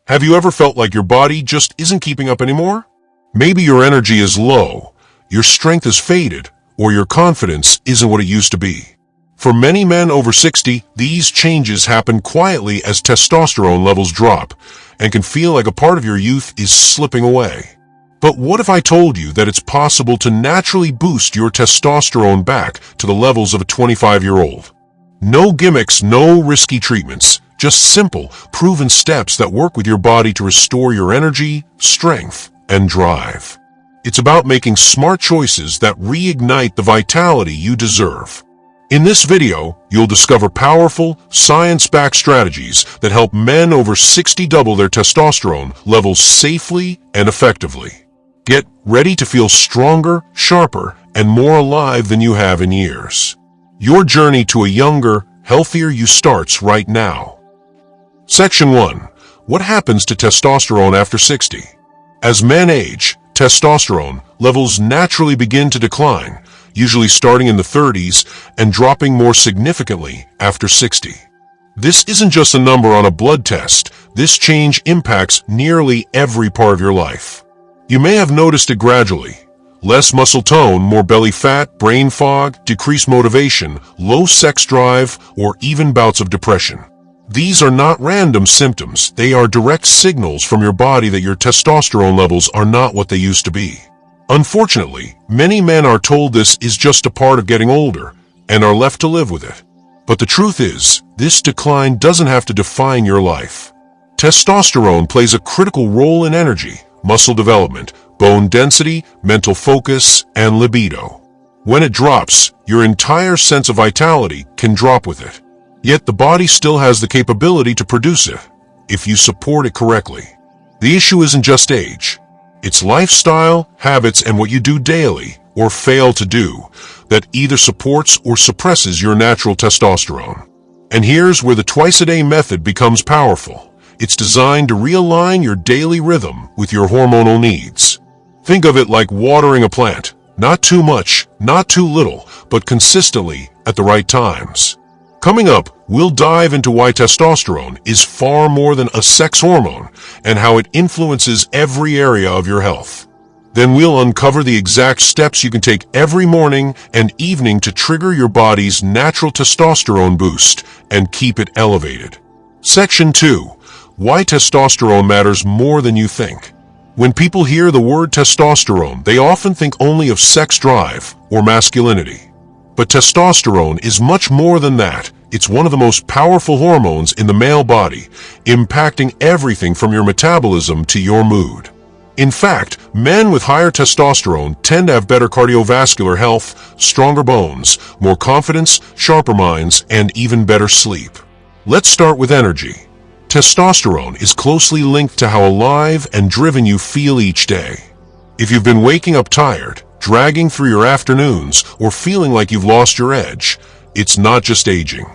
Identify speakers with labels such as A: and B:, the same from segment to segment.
A: Have you ever felt like your body just isn't keeping up anymore? Maybe your energy is low, your strength is faded, or your confidence isn't what it used to be. For many men over 60, these changes happen quietly as testosterone levels drop and can feel like a part of your youth is slipping away. But what if I told you that it's possible to naturally boost your testosterone back to the levels of a 25-year-old? No gimmicks, no risky treatments, just simple, proven steps that work with your body to restore your energy, strength, and drive. It's about making smart choices that reignite the vitality you deserve. In this video, you'll discover powerful, science-backed strategies that help men over 60 double their testosterone levels safely and effectively. Get ready to feel stronger, sharper, and more alive than you have in years. Your journey to a younger, healthier you starts right now. Section 1. What happens to testosterone after 60? As men age, testosterone levels naturally begin to decline, usually starting in the 30s and dropping more significantly after 60. This isn't just a number on a blood test. This change impacts nearly every part of your life. You may have noticed it gradually. Less muscle tone, more belly fat, brain fog, decreased motivation, low sex drive, or even bouts of depression. These are not random symptoms. They are direct signals from your body that your testosterone levels are not what they used to be. Unfortunately, many men are told this is just a part of getting older and are left to live with it. But the truth is, this decline doesn't have to define your life. Testosterone plays a critical role in energy, muscle development, bone density, mental focus, and libido. When it drops, your entire sense of vitality can drop with it. Yet the body still has the capability to produce it, if you support it correctly. The issue isn't just age. It's lifestyle, habits, and what you do daily, or fail to do, that either supports or suppresses your natural testosterone. And here's where the twice-a-day method becomes powerful. It's designed to realign your daily rhythm with your hormonal needs. Think of it like watering a plant. Not too much, not too little, but consistently at the right times. Coming up, we'll dive into why testosterone is far more than a sex hormone and how it influences every area of your health. Then we'll uncover the exact steps you can take every morning and evening to trigger your body's natural testosterone boost and keep it elevated. Section 2. Why testosterone matters more than you think. When people hear the word testosterone, they often think only of sex drive or masculinity. But testosterone is much more than that. It's one of the most powerful hormones in the male body, impacting everything from your metabolism to your mood. In fact, men with higher testosterone tend to have better cardiovascular health, stronger bones, more confidence, sharper minds, and even better sleep. Let's start with energy. Testosterone is closely linked to how alive and driven you feel each day. If you've been waking up tired, dragging through your afternoons, or feeling like you've lost your edge, it's not just aging.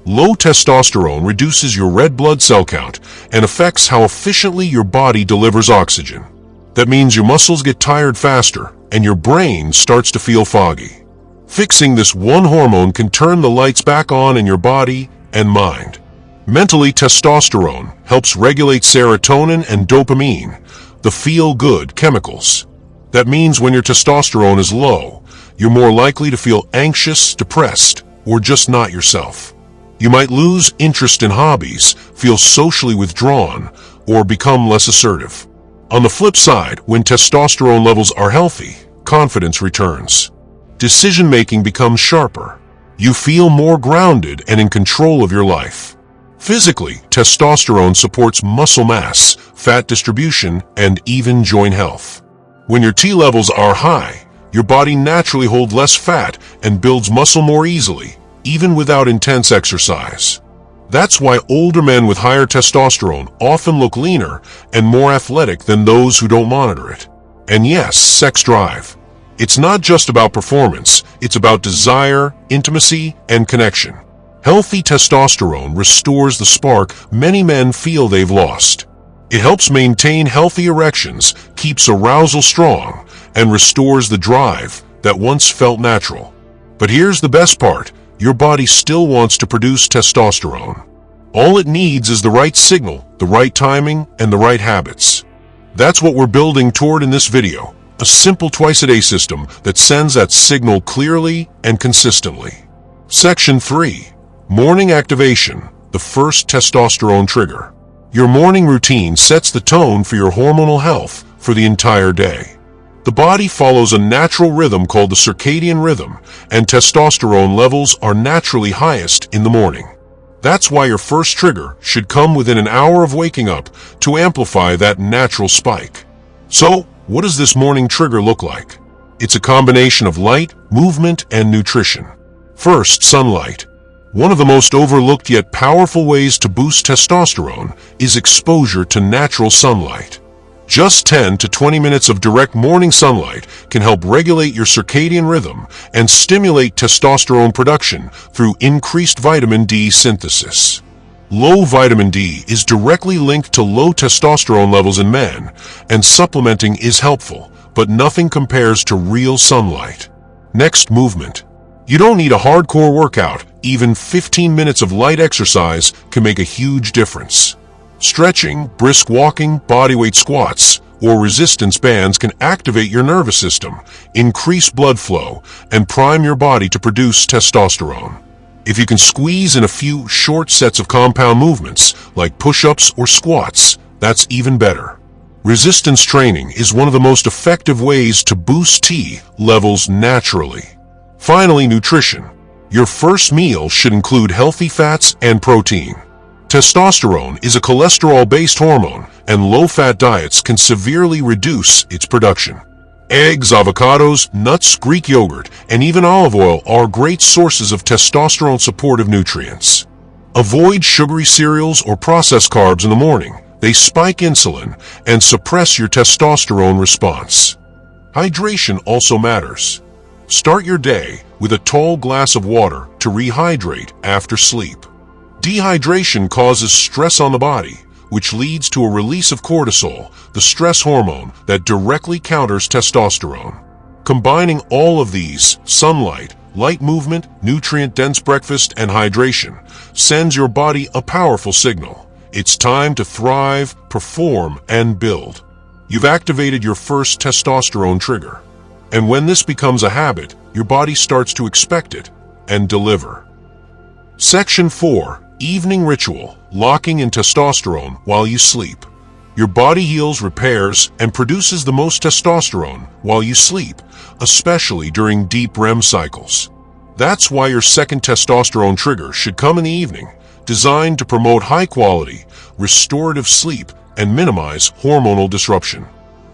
A: Low testosterone reduces your red blood cell count and affects how efficiently your body delivers oxygen. That means your muscles get tired faster and your brain starts to feel foggy. Fixing this one hormone can turn the lights back on in your body and mind. Mentally, testosterone helps regulate serotonin and dopamine, the feel-good chemicals. That means when your testosterone is low, you're more likely to feel anxious, depressed, or just not yourself. You might lose interest in hobbies, feel socially withdrawn, or become less assertive. On the flip side, when testosterone levels are healthy, confidence returns. Decision-making becomes sharper. You feel more grounded and in control of your life. Physically, testosterone supports muscle mass, fat distribution, and even joint health. When your T levels are high, your body naturally holds less fat and builds muscle more easily, even without intense exercise. That's why older men with higher testosterone often look leaner and more athletic than those who don't monitor it. And yes, sex drive. It's not just about performance, it's about desire, intimacy, and connection. Healthy testosterone restores the spark many men feel they've lost. It helps maintain healthy erections, keeps arousal strong, and restores the drive that once felt natural. But here's the best part. Your body still wants to produce testosterone. All it needs is the right signal, the right timing, and the right habits. That's what we're building toward in this video, a simple twice-a-day system that sends that signal clearly and consistently. Section 3. Morning Activation, the first testosterone trigger. Your morning routine sets the tone for your hormonal health for the entire day. The body follows a natural rhythm called the circadian rhythm, and testosterone levels are naturally highest in the morning. That's why your first trigger should come within an hour of waking up to amplify that natural spike. So, what does this morning trigger look like? It's a combination of light, movement, and nutrition. First, sunlight. One of the most overlooked yet powerful ways to boost testosterone is exposure to natural sunlight. Just 10 to 20 minutes of direct morning sunlight can help regulate your circadian rhythm and stimulate testosterone production through increased vitamin D synthesis. Low vitamin D is directly linked to low testosterone levels in men, and supplementing is helpful, but nothing compares to real sunlight. Next, movement. You don't need a hardcore workout. Even 15 minutes of light exercise can make a huge difference. Stretching, brisk walking, bodyweight squats, or resistance bands can activate your nervous system, increase blood flow, and prime your body to produce testosterone. If you can squeeze in a few short sets of compound movements, like push-ups or squats, that's even better. Resistance training is one of the most effective ways to boost T levels naturally. Finally, nutrition. Your first meal should include healthy fats and protein. Testosterone is a cholesterol-based hormone, and low-fat diets can severely reduce its production. Eggs, avocados, nuts, Greek yogurt, and even olive oil are great sources of testosterone-supportive nutrients. Avoid sugary cereals or processed carbs in the morning. They spike insulin and suppress your testosterone response. Hydration also matters. Start your day with a tall glass of water to rehydrate after sleep. Dehydration causes stress on the body, which leads to a release of cortisol, the stress hormone that directly counters testosterone. Combining all of these, sunlight, light movement, nutrient-dense breakfast, and hydration, sends your body a powerful signal. It's time to thrive, perform, and build. You've activated your first testosterone trigger. And when this becomes a habit, your body starts to expect it and deliver. Section 4. Evening Ritual, locking in testosterone while you sleep. Your body heals, repairs, and produces the most testosterone while you sleep, especially during deep REM cycles. That's why your second testosterone trigger should come in the evening, designed to promote high-quality, restorative sleep and minimize hormonal disruption.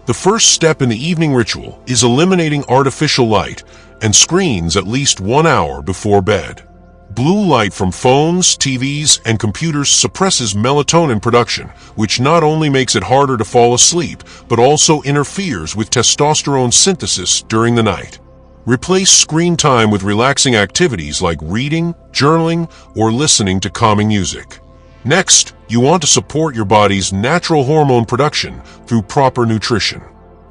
A: The first step in the evening ritual is eliminating artificial light and screens at least 1 hour before bed. Blue light from phones, TVs, and computers suppresses melatonin production, which not only makes it harder to fall asleep, but also interferes with testosterone synthesis during the night. Replace screen time with relaxing activities like reading, journaling, or listening to calming music. Next, you want to support your body's natural hormone production through proper nutrition.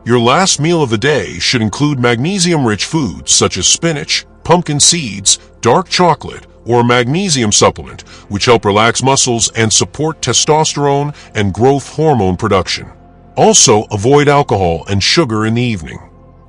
A: Your last meal of the day should include magnesium-rich foods such as spinach, pumpkin seeds, dark chocolate, or a magnesium supplement, which help relax muscles and support testosterone and growth hormone production. Also, avoid alcohol and sugar in the evening.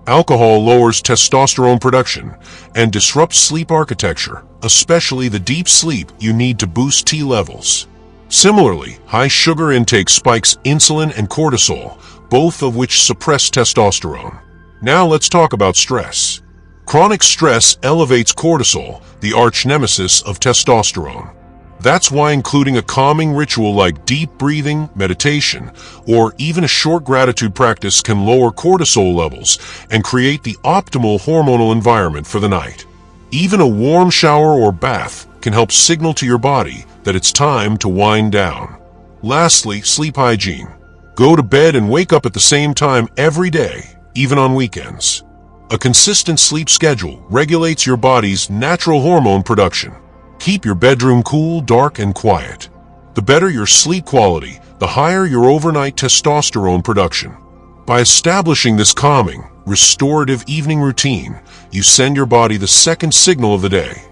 A: Alcohol lowers testosterone production and disrupts sleep architecture, especially the deep sleep you need to boost T levels. Similarly, high sugar intake spikes insulin and cortisol, both of which suppress testosterone. Now let's talk about stress. Chronic stress elevates cortisol, the arch nemesis of testosterone. That's why including a calming ritual like deep breathing, meditation, or even a short gratitude practice can lower cortisol levels and create the optimal hormonal environment for the night. Even a warm shower or bath can help signal to your body that it's time to wind down. Lastly, sleep hygiene. Go to bed and wake up at the same time every day, even on weekends. A consistent sleep schedule regulates your body's natural hormone production. Keep your bedroom cool, dark, and quiet. The better your sleep quality, the higher your overnight testosterone production. By establishing this calming, restorative evening routine, you send your body the second signal of the day.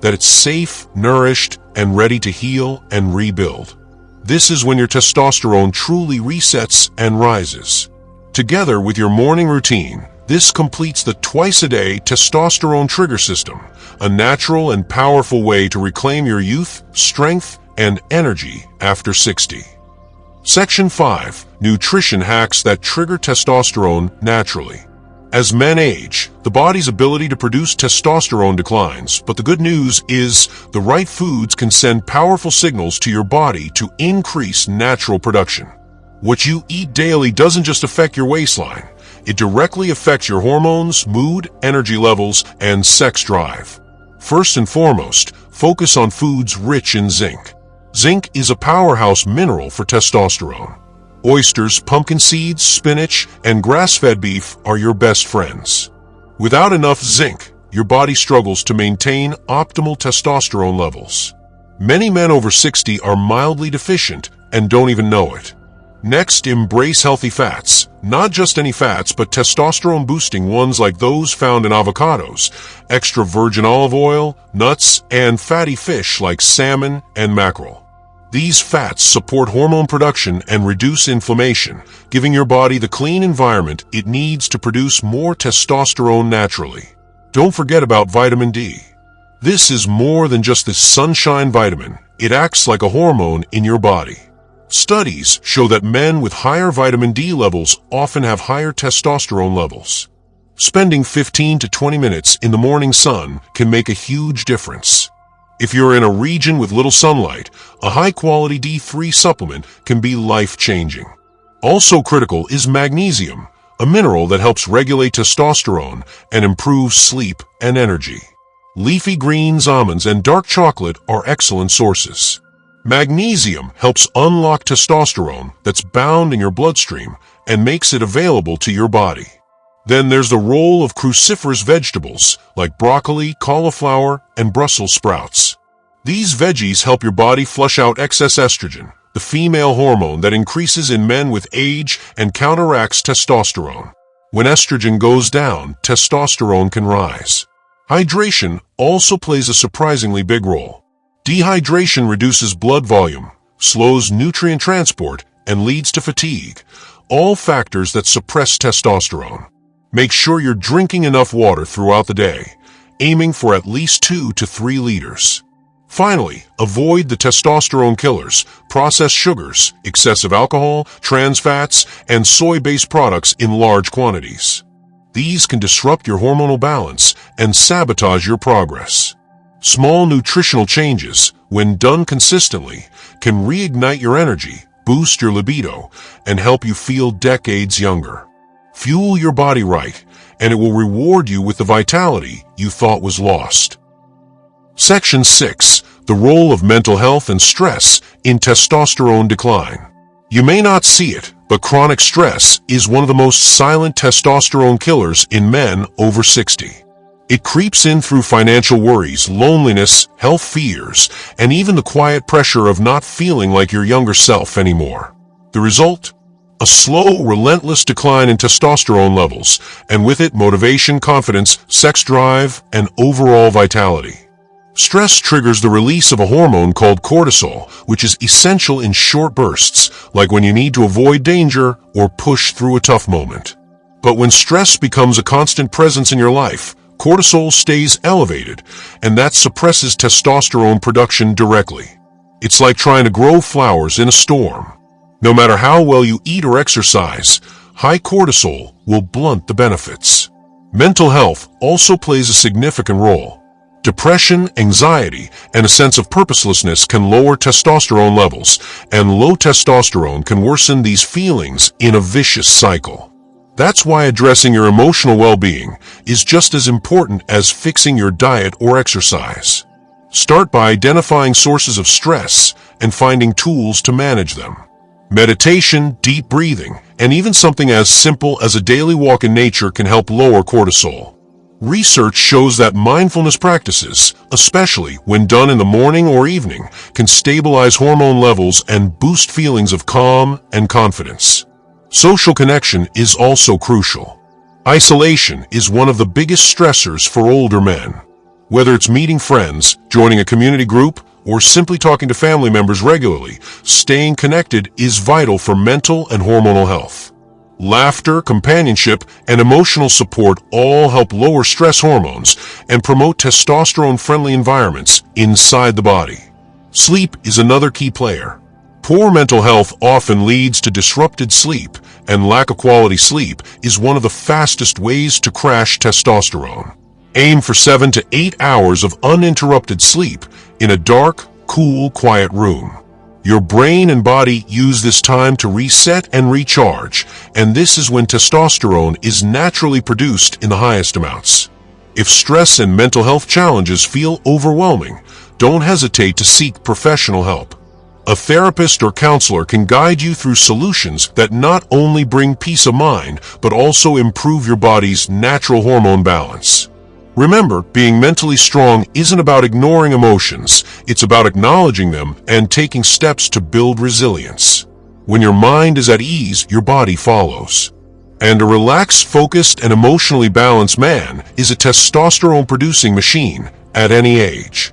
A: that it's safe, nourished, and ready to heal and rebuild. This is when your testosterone truly resets and rises. Together with your morning routine, this completes the twice-a-day testosterone trigger system, a natural and powerful way to reclaim your youth, strength, and energy after 60. Section 5. Nutrition hacks that trigger testosterone naturally. As men age, the body's ability to produce testosterone declines, but the good news is the right foods can send powerful signals to your body to increase natural production. What you eat daily doesn't just affect your waistline, it directly affects your hormones, mood, energy levels, and sex drive. First and foremost, focus on foods rich in zinc. Zinc is a powerhouse mineral for testosterone. Oysters, pumpkin seeds, spinach, and grass-fed beef are your best friends. Without enough zinc, your body struggles to maintain optimal testosterone levels. Many men over 60 are mildly deficient and don't even know it. Next, embrace healthy fats. Not just any fats, but testosterone-boosting ones like those found in avocados, extra virgin olive oil, nuts, and fatty fish like salmon and mackerel. These fats support hormone production and reduce inflammation, giving your body the clean environment it needs to produce more testosterone naturally. Don't forget about vitamin D. This is more than just this sunshine vitamin. It acts like a hormone in your body. Studies show that men with higher vitamin D levels often have higher testosterone levels. Spending 15 to 20 minutes in the morning sun can make a huge difference. If you're in a region with little sunlight, a high-quality D3 supplement can be life-changing. Also critical is magnesium, a mineral that helps regulate testosterone and improves sleep and energy. Leafy greens, almonds, and dark chocolate are excellent sources. Magnesium helps unlock testosterone that's bound in your bloodstream and makes it available to your body. Then there's the role of cruciferous vegetables like broccoli, cauliflower, and Brussels sprouts. These veggies help your body flush out excess estrogen, the female hormone that increases in men with age and counteracts testosterone. When estrogen goes down, testosterone can rise. Hydration also plays a surprisingly big role. Dehydration reduces blood volume, slows nutrient transport, and leads to fatigue, all factors that suppress testosterone. Make sure you're drinking enough water throughout the day, aiming for at least 2 to 3 liters. Finally, avoid the testosterone killers, processed sugars, excessive alcohol, trans fats, and soy-based products in large quantities. These can disrupt your hormonal balance and sabotage your progress. Small nutritional changes, when done consistently, can reignite your energy, boost your libido, and help you feel decades younger. Fuel your body right, and it will reward you with the vitality you thought was lost. Section 6. The role of mental health and stress in testosterone decline. You may not see it, but chronic stress is one of the most silent testosterone killers in men over 60. It creeps in through financial worries, loneliness, health fears, and even the quiet pressure of not feeling like your younger self anymore. The result? A slow, relentless decline in testosterone levels, and with it motivation, confidence, sex drive, and overall vitality. Stress triggers the release of a hormone called cortisol, which is essential in short bursts, like when you need to avoid danger or push through a tough moment. But when stress becomes a constant presence in your life, cortisol stays elevated, and that suppresses testosterone production directly. It's like trying to grow flowers in a storm. No matter how well you eat or exercise, high cortisol will blunt the benefits. Mental health also plays a significant role. Depression, anxiety, and a sense of purposelessness can lower testosterone levels, and low testosterone can worsen these feelings in a vicious cycle. That's why addressing your emotional well-being is just as important as fixing your diet or exercise. Start by identifying sources of stress and finding tools to manage them. Meditation, deep breathing, and even something as simple as a daily walk in nature can help lower cortisol. Research shows that mindfulness practices, especially when done in the morning or evening, can stabilize hormone levels and boost feelings of calm and confidence. Social connection is also crucial. Isolation is one of the biggest stressors for older men. Whether it's meeting friends, joining a community group, or simply talking to family members regularly, staying connected is vital for mental and hormonal health. Laughter, companionship, and emotional support all help lower stress hormones and promote testosterone-friendly environments inside the body. Sleep is another key player. Poor mental health often leads to disrupted sleep, and lack of quality sleep is one of the fastest ways to crash testosterone. Aim for 7 to 8 hours of uninterrupted sleep in a dark, cool, quiet room. Your brain and body use this time to reset and recharge, and this is when testosterone is naturally produced in the highest amounts. If stress and mental health challenges feel overwhelming, don't hesitate to seek professional help. A therapist or counselor can guide you through solutions that not only bring peace of mind, but also improve your body's natural hormone balance. Remember, being mentally strong isn't about ignoring emotions, it's about acknowledging them and taking steps to build resilience. When your mind is at ease, your body follows. And a relaxed, focused, and emotionally balanced man is a testosterone-producing machine at any age.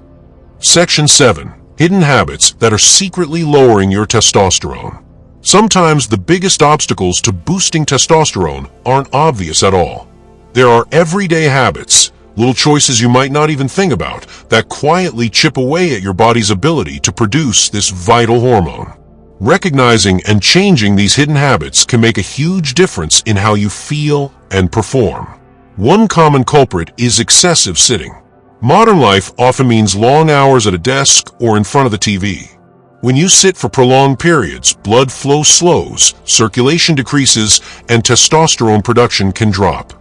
A: Section 7. Hidden habits that are secretly lowering your testosterone. Sometimes the biggest obstacles to boosting testosterone aren't obvious at all. There are everyday habits, little choices you might not even think about, that quietly chip away at your body's ability to produce this vital hormone. Recognizing and changing these hidden habits can make a huge difference in how you feel and perform. One common culprit is excessive sitting. Modern life often means long hours at a desk or in front of the TV. When you sit for prolonged periods, blood flow slows, circulation decreases, and testosterone production can drop.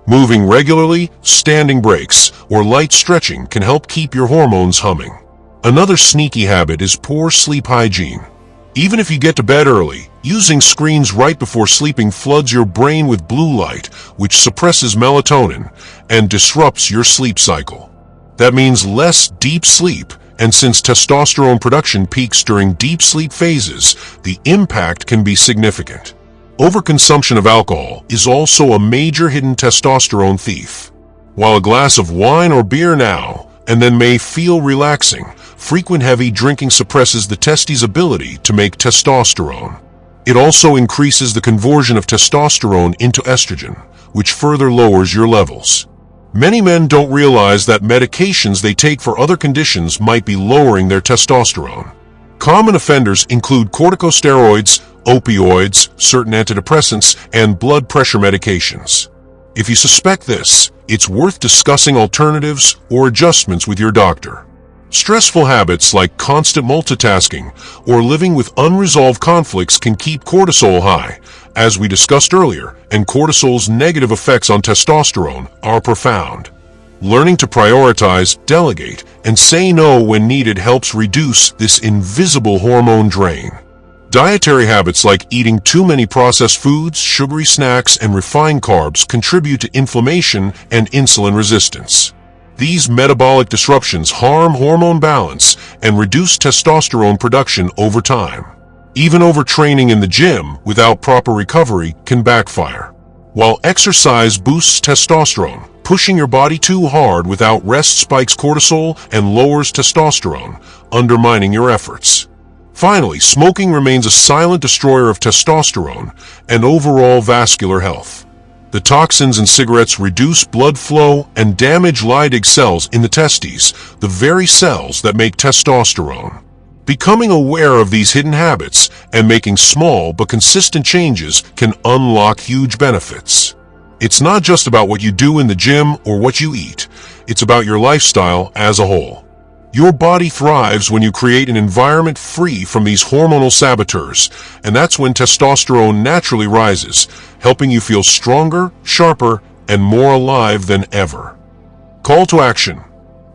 A: Moving regularly, standing breaks, or light stretching can help keep your hormones humming. Another sneaky habit is poor sleep hygiene. Even if you get to bed early, using screens right before sleeping floods your brain with blue light, which suppresses melatonin and disrupts your sleep cycle. That means less deep sleep, and since testosterone production peaks during deep sleep phases, the impact can be significant. Overconsumption of alcohol is also a major hidden testosterone thief. While a glass of wine or beer now and then may feel relaxing, frequent heavy drinking suppresses the testes' ability to make testosterone. It also increases the conversion of testosterone into estrogen, which further lowers your levels. Many men don't realize that medications they take for other conditions might be lowering their testosterone. Common offenders include corticosteroids, opioids, certain antidepressants, and blood pressure medications. If you suspect this, it's worth discussing alternatives or adjustments with your doctor. Stressful habits like constant multitasking or living with unresolved conflicts can keep cortisol high, as we discussed earlier, and cortisol's negative effects on testosterone are profound. Learning to prioritize, delegate, and say no when needed helps reduce this invisible hormone drain. Dietary habits like eating too many processed foods, sugary snacks, and refined carbs contribute to inflammation and insulin resistance. These metabolic disruptions harm hormone balance and reduce testosterone production over time. Even overtraining in the gym without proper recovery can backfire. While exercise boosts testosterone, pushing your body too hard without rest spikes cortisol and lowers testosterone, undermining your efforts. Finally, smoking remains a silent destroyer of testosterone and overall vascular health. The toxins in cigarettes reduce blood flow and damage Leydig cells in the testes, the very cells that make testosterone. Becoming aware of these hidden habits and making small but consistent changes can unlock huge benefits. It's not just about what you do in the gym or what you eat. It's about your lifestyle as a whole. Your body thrives when you create an environment free from these hormonal saboteurs, and that's when testosterone naturally rises, helping you feel stronger, sharper, and more alive than ever. Call to action.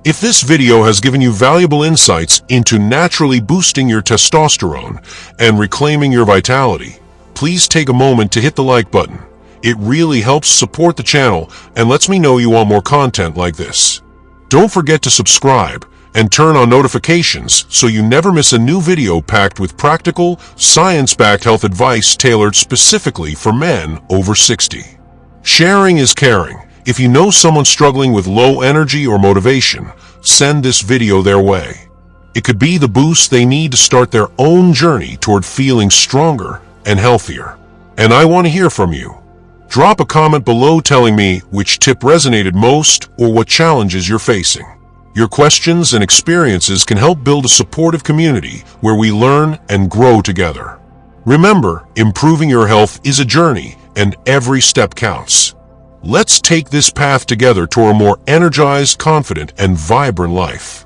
A: If this video has given you valuable insights into naturally boosting your testosterone and reclaiming your vitality, please take a moment to hit the like button. It really helps support the channel and lets me know you want more content like this. Don't forget to subscribe and turn on notifications so you never miss a new video packed with practical, science-backed health advice tailored specifically for men over 60. Sharing is caring. If you know someone struggling with low energy or motivation, send this video their way. It could be the boost they need to start their own journey toward feeling stronger and healthier. And I want to hear from you. Drop a comment below telling me which tip resonated most or what challenges you're facing. Your questions and experiences can help build a supportive community where we learn and grow together. Remember, improving your health is a journey, and every step counts. Let's take this path together toward a more energized, confident, and vibrant life.